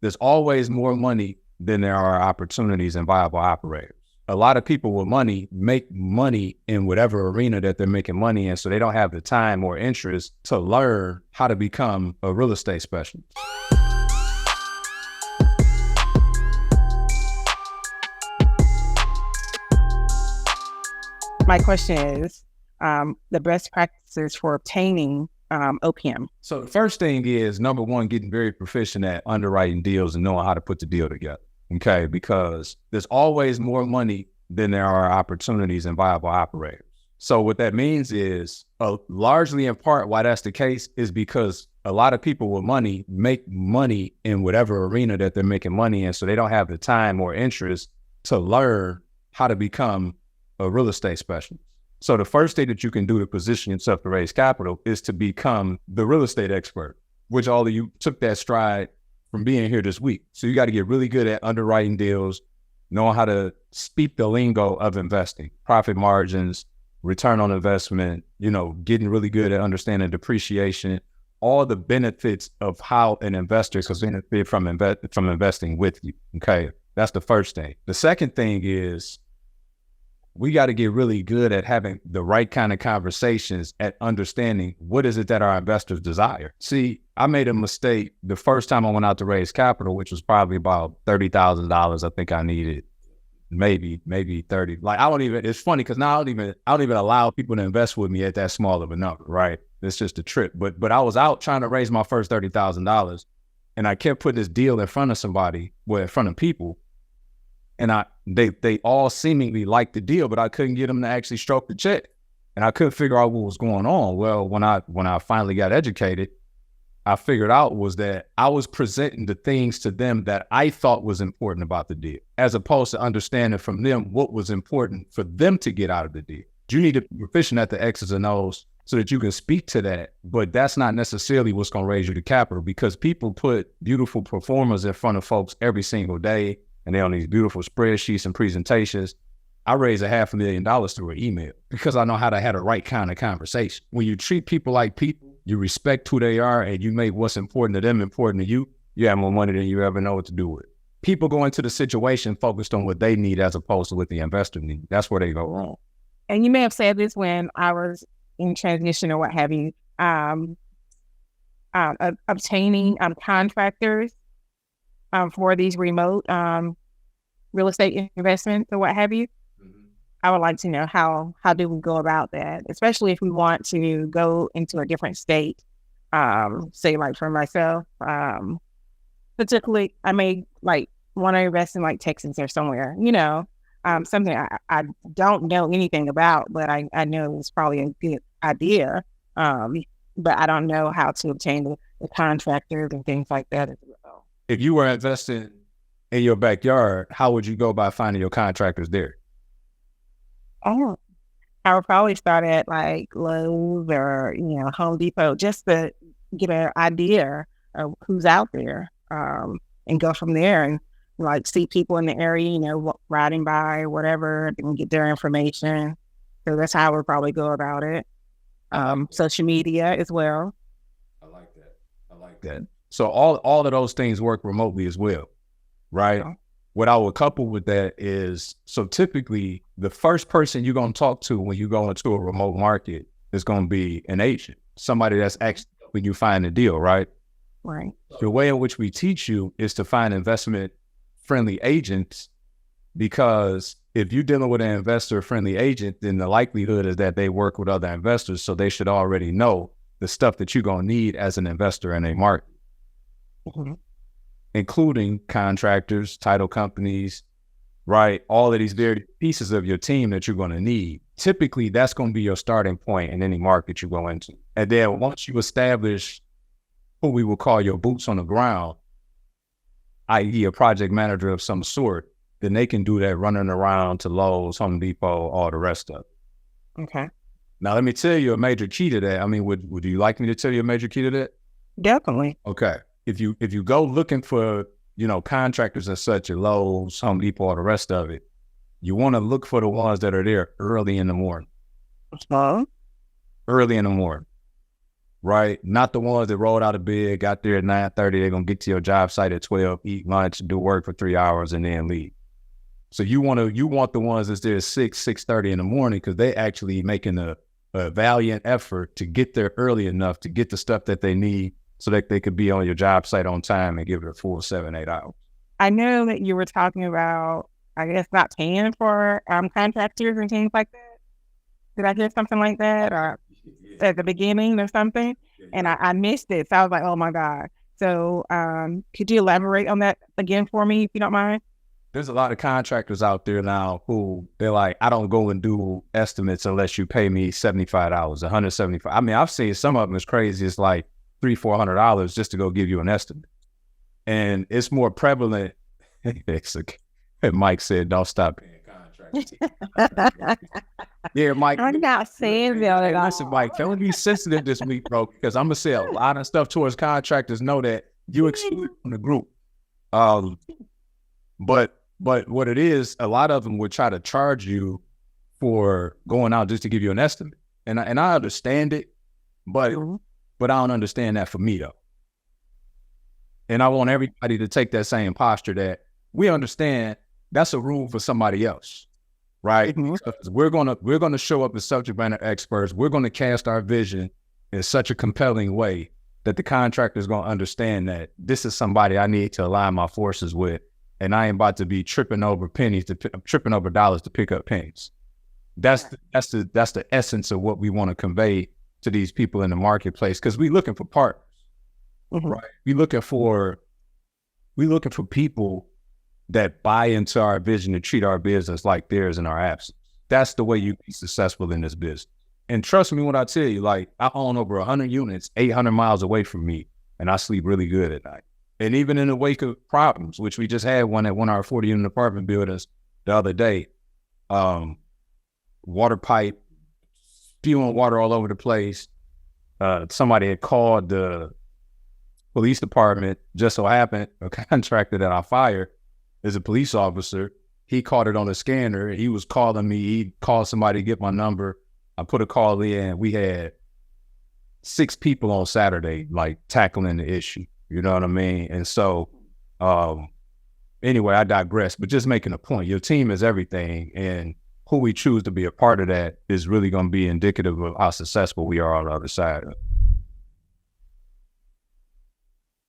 there's always more money than there are opportunities and viable operators. A lot of people with money make money in whatever arena that they're making money in, so they don't have the time or interest to learn how to become a real estate specialist. My question is the best practices for obtaining OPM. So the first thing is, number one, getting very proficient at underwriting deals and knowing how to put the deal together. Okay, because there's always more money than there are opportunities and viable operators. So what that means is, largely in part why that's the case is because a lot of people with money make money in whatever arena that they're making money in, so they don't have the time or interest to learn how to become a real estate specialist. So the first thing that you can do to position yourself to raise capital is to become the real estate expert, which all of you took that stride from being here this week. So you got to get really good at underwriting deals, knowing how to speak the lingo of investing, profit margins, return on investment, getting really good at understanding depreciation, all the benefits of how an investor can benefit from investing with you. Okay, that's the first thing. The second thing is, we got to get really good at having the right kind of conversations, at understanding what is it that our investors desire. See, I made a mistake the first time I went out to raise capital, which was probably about $30,000. I think I needed maybe 30. It's funny because now I don't even allow people to invest with me at that small of a number, right? It's just a trip. But I was out trying to raise my first $30,000, and I kept putting this deal in front of somebody, in front of people. And they all seemingly liked the deal, but I couldn't get them to actually stroke the check. And I couldn't figure out what was going on. Well, when I finally got educated, I figured out was that I was presenting the things to them that I thought was important about the deal, as opposed to understanding from them what was important for them to get out of the deal. You need to be proficient at the X's and O's so that you can speak to that, but that's not necessarily what's going to raise you to capital, because people put beautiful performers in front of folks every single day, and they're on these beautiful spreadsheets and presentations. I raised $500,000 through an email because I know how to have the right kind of conversation. When you treat people like people, you respect who they are, and you make what's important to them important to you, you have more money than you ever know what to do with. People go into the situation focused on what they need as opposed to what the investor needs. That's where they go wrong. And you may have said this when I was in transition or what have you, obtaining contractors for these remote real estate investments or what have you. Mm-hmm. I would like to know how do we go about that, especially if we want to go into a different state. Say like for myself, particularly I may like want to invest in like Texas or somewhere, something I don't know anything about, but I know it's probably a good idea. But I don't know how to obtain the contractors and things like that as well. If you were investing in your backyard, how would you go about finding your contractors there? Oh, I would probably start at like Lowe's or, Home Depot, just to get an idea of who's out there, and go from there and like see people in the area, riding by or whatever, and get their information. So that's how I would probably go about it. Social media as well. I like that. So all of those things work remotely as well, right? Yeah. What I would couple with that is, so typically the first person you're going to talk to when you go into a remote market is going to be an agent, somebody that's actually helping you find a deal, right? Right. The way in which we teach you is to find investment-friendly agents, because if you're dealing with an investor-friendly agent, then the likelihood is that they work with other investors, so they should already know the stuff that you're going to need as an investor in a market. Mm-hmm. Including contractors, title companies, right? All of these various pieces of your team that you're going to need. Typically, that's going to be your starting point in any market you go into. And then once you establish who we will call your boots on the ground, i.e. a project manager of some sort, then they can do that running around to Lowe's, Home Depot, all the rest of it. Okay. Now, let me tell you a major key to that. I mean, would you like me to tell you a major key to that? Definitely. Okay. If you go looking for, contractors and such at Lowe's, Home Depot, all the rest of it, you want to look for the ones that are there early in the morning. Uh-huh. Early in the morning. right? Not the ones that rolled out of bed, got there at 9:30. They're going to get to your job site at 12, eat lunch, do work for 3 hours, and then leave. So you want the ones that's there at 6:30 in the morning, because they actually making a valiant effort to get there early enough to get the stuff that they need so that they could be on your job site on time and give it a full 7-8 hours. I know that you were talking about, I guess, not paying for contractors and things like that. Did I hear something like that, or at the beginning or something? And I missed it. So I was like, oh my God. So could you elaborate on that again for me, if you don't mind? There's a lot of contractors out there now who they're like, I don't go and do estimates unless you pay me $75, $175. I mean, I've seen some of them as crazy as like $300-$400 just to go give you an estimate. And it's more prevalent. Mike said, don't stop paying contractors. Yeah, Mike. I'm not saying that at all. Listen, Mike, don't be sensitive this week, bro, because I'm going to say a lot of stuff towards contractors. Know that you excluded from the group. But what it is, a lot of them would try to charge you for going out just to give you an estimate. And I understand it, but I don't understand that for me, though. And I want everybody to take that same posture that we understand that's a rule for somebody else, right? Because we're gonna show up as subject matter experts. We're gonna cast our vision in such a compelling way that the contractor is gonna understand that this is somebody I need to align my forces with, and I ain't about to be tripping over dollars to pick up pennies. That's the essence of what we want to convey to these people in the marketplace, because we looking for partners. Right. We looking for people that buy into our vision and treat our business like theirs in our absence. That's the way you be successful in this business. And trust me when I tell you, like, I own over 100 units, 800 miles away from me, and I sleep really good at night. And even in the wake of problems, which we just had one at one of our 40-unit apartment buildings the other day, water pipe, spewing water all over the place. Somebody had called the police department. Just so happened, a contractor that I fired is a police officer. He caught it on a scanner. He was calling me. He called somebody to get my number. I put a call in. We had 6 people on Saturday, like, tackling the issue. You know what I mean? And so, anyway, I digress, but just making a point. Your team is everything, and who we choose to be a part of that is really going to be indicative of how successful we are on the other side of it.